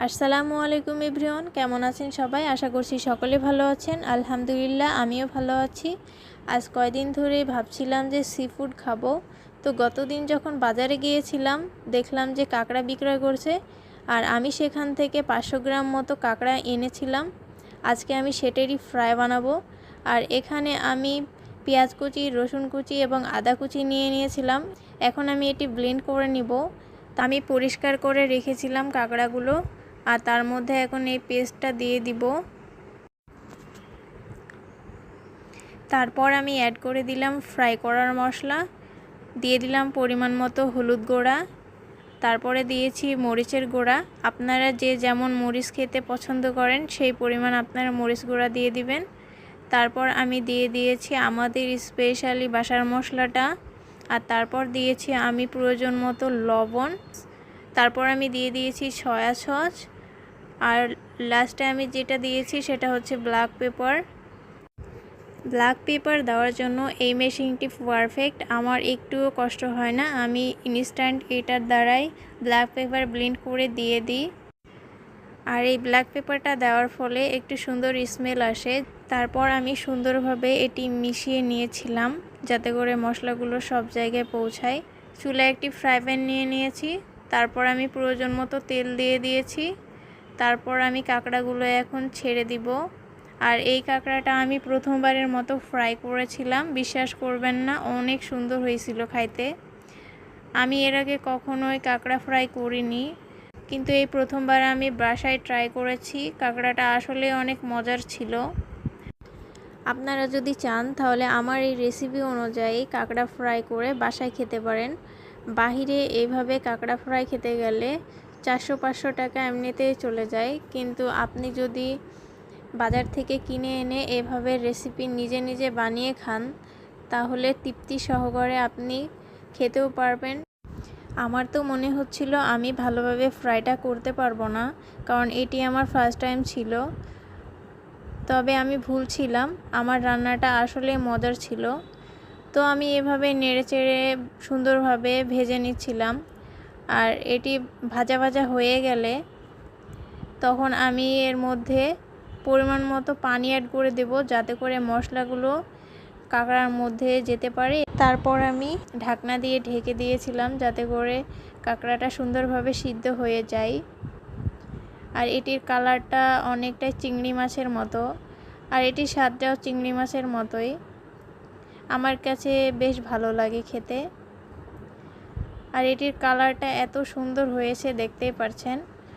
আসসালামু আলাইকুম এভরিওয়ান, কেমন আছেন সবাই? আশা করছি সকলে ভালো আছেন। আলহামদুলিল্লাহ, আমিও ভালো আছি। আজ কয়দিন ধরে ভাবছিলাম যে সি ফুড খাবো। তো গতদিন যখন বাজারে গিয়েছিলাম দেখলাম যে কাঁকড়া বিক্রয় করছে, আর আমি সেখান থেকে 500 গ্রাম মতো কাঁকড়া এনেছিলাম। আজকে আমি সেটারই ফ্রাই বানাবো। আর এখানে আমি পেঁয়াজ কুচি, রসুন কুচি এবং আদা কুচি নিয়ে নিয়েছিলাম। এখন আমি এটি ব্লেন্ড করে নিব। তা আমি পরিষ্কার করে রেখেছিলাম কাঁকড়াগুলো, আর তার মধ্যে এখন এই পেস্টটা দিয়ে দিব। তারপর আমি অ্যাড করে দিলাম ফ্রাই করার মশলা, দিয়ে দিলাম পরিমাণ মতো হলুদ গুঁড়া, তারপরে দিয়েছি মরিচের গুঁড়া। আপনারা যে যেমন মরিচ খেতে পছন্দ করেন সেই পরিমাণ আপনারা মরিচ গুঁড়া দিয়ে দিবেন। তারপর আমি দিয়ে দিয়েছি আমাদের স্পেশালি বাসার মশলাটা, আর তারপর দিয়েছি আমি প্রয়োজন মতো লবণ। তারপর আমি দিয়ে দিয়েছি সয়া সস, আর লাস্টে আমি যেটা দিয়েছি সেটা হচ্ছে ব্ল্যাক পেপার। ব্ল্যাক পেপার দেওয়ার জন্য এই মেশিনটি পারফেক্ট, আমার একটুও কষ্ট হয় না। আমি ইনস্ট্যান্ট এটার দ্বারাই ব্ল্যাক পেপার ব্লেন্ড করে দিয়ে দিই, আর এই ব্ল্যাক পেপারটা দেওয়ার ফলে একটু সুন্দর স্মেল আসে। তারপর আমি সুন্দরভাবে এটি মিশিয়ে নিয়েছিলাম যাতে করে মশলাগুলো সব জায়গায় পৌঁছায়। চুলায় একটি ফ্রাই প্যান নিয়ে নিয়েছি, তারপর আমি প্রয়োজন মতো তেল দিয়ে দিয়েছি। তারপর আমি কাঁকড়াগুলো এখন ছেড়ে দিব। আর এই কাঁকড়াটা আমি প্রথমবারের মতো ফ্রাই করেছিলাম, বিশ্বাস করবেন না, অনেক সুন্দর হয়েছিল খাইতে। আমি এর আগে কখনোই কাঁকড়া ফ্রাই করিনি, কিন্তু এই প্রথমবার আমি বাসায় ট্রাই করেছি। কাঁকড়াটা আসলে অনেক মজার ছিল। আপনারা যদি চান তাহলে আমার এই রেসিপি অনুযায়ী কাঁকড়া ফ্রাই করে বাসায় খেতে পারেন। বাহিরে এইভাবে কাঁকড়া ফ্রাই খেতে গেলে 400-500 টাকা এমনিতেই চলে যায়, কিন্তু আপনি যদি বাজার থেকে কিনে এনে এভাবে রেসিপি নিজে নিজে বানিয়ে খান তাহলে তৃপ্তি সহকারে আপনি খেতেও পারবেন। আমার তো মনে হচ্ছিল আমি ভালোভাবে ফ্রাইটা করতে পারবো না, কারণ এটি আমার ফার্স্ট টাইম ছিল। তবে আমি ভুল ছিলাম, আমার রান্নাটা আসলে মজার ছিল। তো আমি এভাবে নেড়েচেড়ে সুন্দরভাবে ভেজে নিচ্ছিলাম। আর এটি ভাজা ভাজা হয়ে গেলে তখন আমি এর মধ্যে পরিমাণ মতো পানি অ্যাড করে দেব, যাতে করে মশলাগুলো কাঁকড়ার মধ্যে যেতে পারে। তারপর আমি ঢাকনা দিয়ে ঢেকে দিয়েছিলাম যাতে করে কাঁকড়াটা সুন্দরভাবে সিদ্ধ হয়ে যায়। আর এটির কালারটা অনেকটাই চিংড়ি মাছের মতো, আর এটির স্বাদটাও চিংড়ি মাছের মতোই। আমার কাছে বেশ ভালো লাগে খেতে। আর এটির কালারটা এত সুন্দর হয়েছে, দেখতেই পারছেন।